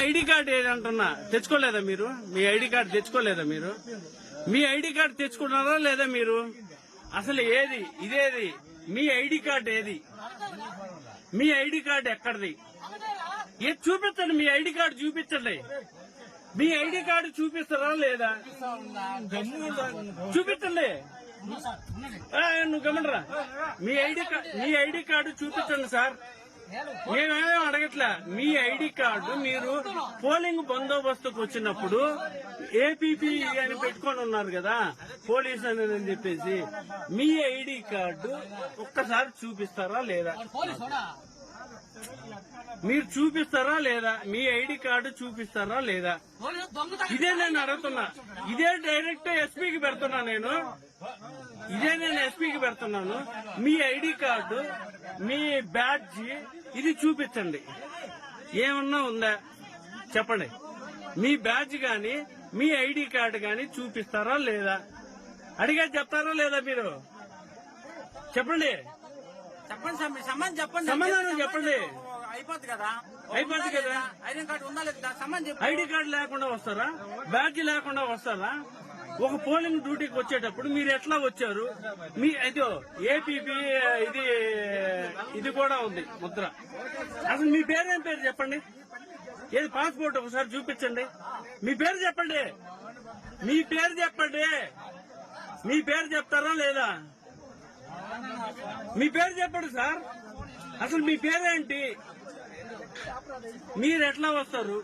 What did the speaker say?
ID card ఏదంటున్నా తెచ్చుకోలేదా మీరు? మీ ID card తెచ్చుకోలేదా మీరు? మీ ID card తెచ్చుకున్నారా లేదా మీరు? అసలు ఏది ఇదేది? మీ ఐడి కార్డు ఏది? మీ ఐడి కార్డు ఎక్కడిది? ఏది చూపించండి, మీ ఐడి కార్డు చూపించండి. మీ ఐడి కార్డు చూపిస్తారా లేదా? చూపించండి. నువ్వు గమనరా, మీ ఐడి కార్డు చూపించండి సార్. మేమేమో అడగట్లా. మీ ఐడి కార్డు మీరు పోలింగ్ బందోబస్తుకు వచ్చినప్పుడు ఏపీపీ అని పెట్టుకొని ఉన్నారు కదా, పోలీస్ అని చెప్పేసి, మీ ఐడి కార్డు ఒక్కసారి చూపిస్తారా లేదా? మీరు చూపిస్తారా లేదా? మీ ఐడి కార్డు చూపిస్తారా లేదా? ఇదే నేను అడుగుతున్నా. ఇదే డైరెక్ట్ ఎస్పీకి పెడుతున్నా నేను. నేను ఎస్పీకి పెడుతున్నాను. మీ ఐడి కార్డు, మీ బ్యాడ్జి ఇది చూపించండి. ఏమన్నా ఉందా చెప్పండి. మీ బ్యాడ్జ్ గాని మీ ఐడి కార్డు గాని చూపిస్తారా లేదా? అడిగా చెప్తారా లేదా? మీరు చెప్పండి. సమాధానం చెప్పండి. అయిపోద్ది కదా. ఐడి కార్డు లేకుండా వస్తారా? బ్యాడ్జ్ లేకుండా వస్తారా? ఒక పోలింగ్ డ్యూటీకి వచ్చేటప్పుడు మీరు ఎట్లా వచ్చారు? మీ అదో ఏపీపీ ఇది కూడా ఉంది ముద్ర. అసలు మీ పేరేం పేరు చెప్పండి. ఏది పాస్పోర్ట్ ఒకసారి చూపించండి. మీ పేరు చెప్పండి. మీ పేరు చెప్పండి. మీ పేరు చెప్తారా లేదా? మీ పేరు చెప్పండి సార్. అసలు మీ పేరేంటి? మీరు ఎట్లా వస్తారు?